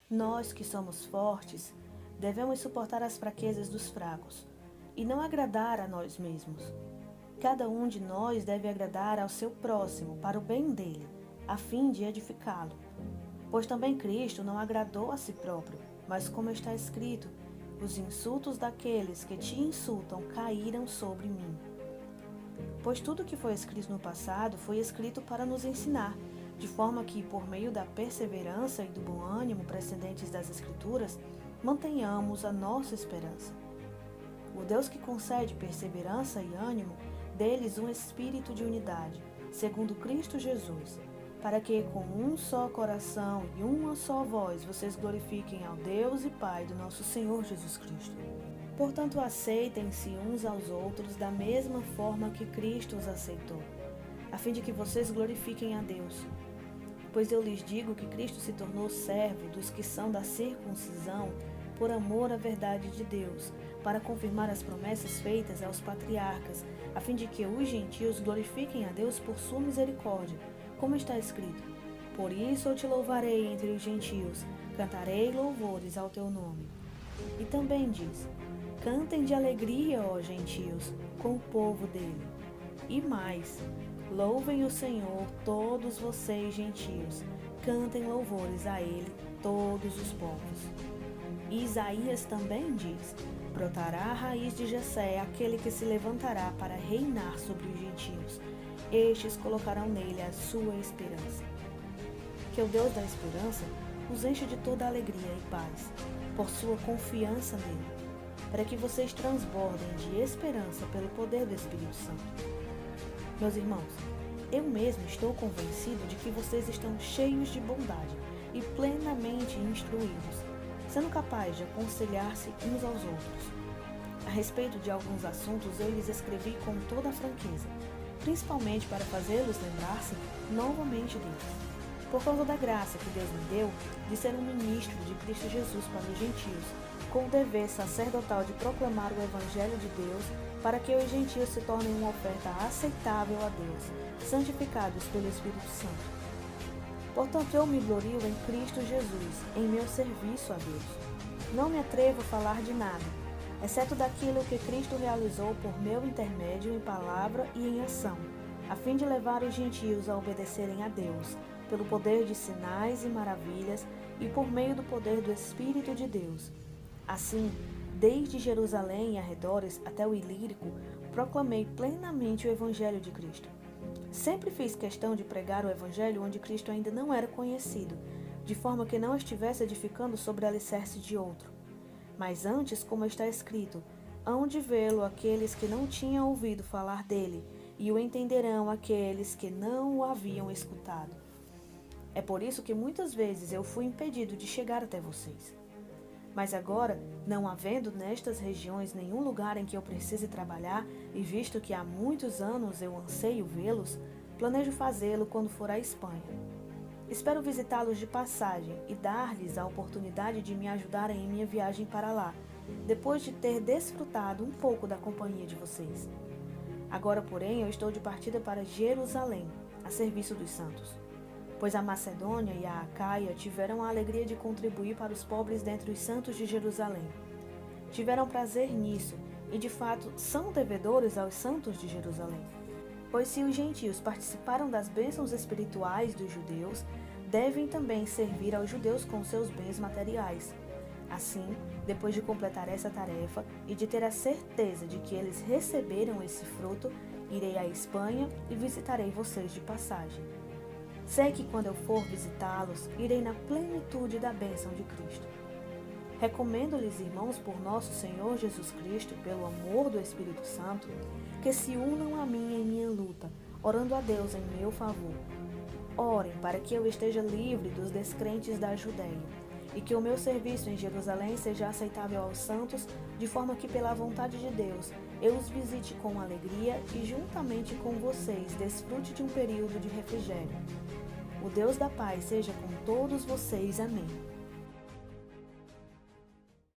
Nós que somos fortes, devemos suportar as fraquezas dos fracos e não agradar a nós mesmos. Cada um de nós deve agradar ao seu próximo para o bem dele, a fim de edificá-lo. Pois também Cristo não agradou a si próprio, mas como está escrito, os insultos daqueles que te insultam caíram sobre mim. Pois tudo que foi escrito no passado foi escrito para nos ensinar, de forma que, por meio da perseverança e do bom ânimo precedentes das Escrituras, mantenhamos a nossa esperança. O Deus que concede perseverança e ânimo, dê-lhes um espírito de unidade, segundo Cristo Jesus, para que com um só coração e uma só voz vocês glorifiquem ao Deus e Pai do nosso Senhor Jesus Cristo. Portanto, aceitem-se uns aos outros da mesma forma que Cristo os aceitou, a fim de que vocês glorifiquem a Deus. Pois eu lhes digo que Cristo se tornou servo dos que são da circuncisão por amor à verdade de Deus, para confirmar as promessas feitas aos patriarcas, a fim de que os gentios glorifiquem a Deus por sua misericórdia, como está escrito: Por isso eu te louvarei entre os gentios, cantarei louvores ao teu nome. E também diz: Cantem de alegria, ó gentios, com o povo dele. E mais: Louvem o Senhor todos vocês gentios, cantem louvores a ele todos os povos. E Isaías também diz: Brotará a raiz de Jessé aquele que se levantará para reinar sobre os gentios. Estes colocarão nele a sua esperança. Que o Deus da esperança os enche de toda alegria e paz, por sua confiança nele, para que vocês transbordem de esperança pelo poder do Espírito Santo. Meus irmãos, eu mesmo estou convencido de que vocês estão cheios de bondade e plenamente instruídos, sendo capazes de aconselhar-se uns aos outros. A respeito de alguns assuntos eu lhes escrevi com toda a franqueza, principalmente para fazê-los lembrar-se novamente deles, por causa da graça que Deus me deu de ser um ministro de Cristo Jesus para os gentios, com o dever sacerdotal de proclamar o Evangelho de Deus, para que os gentios se tornem uma oferta aceitável a Deus, santificados pelo Espírito Santo. Portanto, eu me glorio em Cristo Jesus, em meu serviço a Deus. Não me atrevo a falar de nada, exceto daquilo que Cristo realizou por meu intermédio em palavra e em ação, a fim de levar os gentios a obedecerem a Deus, pelo poder de sinais e maravilhas e por meio do poder do Espírito de Deus. Assim, desde Jerusalém e arredores até o Ilírico, proclamei plenamente o Evangelho de Cristo. Sempre fiz questão de pregar o Evangelho onde Cristo ainda não era conhecido, de forma que não estivesse edificando sobre alicerce de outro. Mas antes, como está escrito, hão de vê-lo aqueles que não tinham ouvido falar dele, e o entenderão aqueles que não o haviam escutado. É por isso que muitas vezes eu fui impedido de chegar até vocês. Mas agora, não havendo nestas regiões nenhum lugar em que eu precise trabalhar, e visto que há muitos anos eu anseio vê-los, planejo fazê-lo quando for à Espanha. Espero visitá-los de passagem e dar-lhes a oportunidade de me ajudarem em minha viagem para lá, depois de ter desfrutado um pouco da companhia de vocês. Agora, porém, eu estou de partida para Jerusalém, a serviço dos santos. Pois a Macedônia e a Acaia tiveram a alegria de contribuir para os pobres dentre os santos de Jerusalém. Tiveram prazer nisso e, de fato, são devedores aos santos de Jerusalém. Pois se os gentios participaram das bênçãos espirituais dos judeus, devem também servir aos judeus com seus bens materiais. Assim, depois de completar essa tarefa e de ter a certeza de que eles receberam esse fruto, irei à Espanha e visitarei vocês de passagem. Sei que quando eu for visitá-los, irei na plenitude da bênção de Cristo. Recomendo-lhes, irmãos, por nosso Senhor Jesus Cristo, pelo amor do Espírito Santo, que se unam a mim em minha luta, orando a Deus em meu favor. Orem para que eu esteja livre dos descrentes da Judéia, e que o meu serviço em Jerusalém seja aceitável aos santos, de forma que, pela vontade de Deus, eu os visite com alegria e, juntamente com vocês, desfrute de um período de refrigério. O Deus da paz seja com todos vocês. Amém.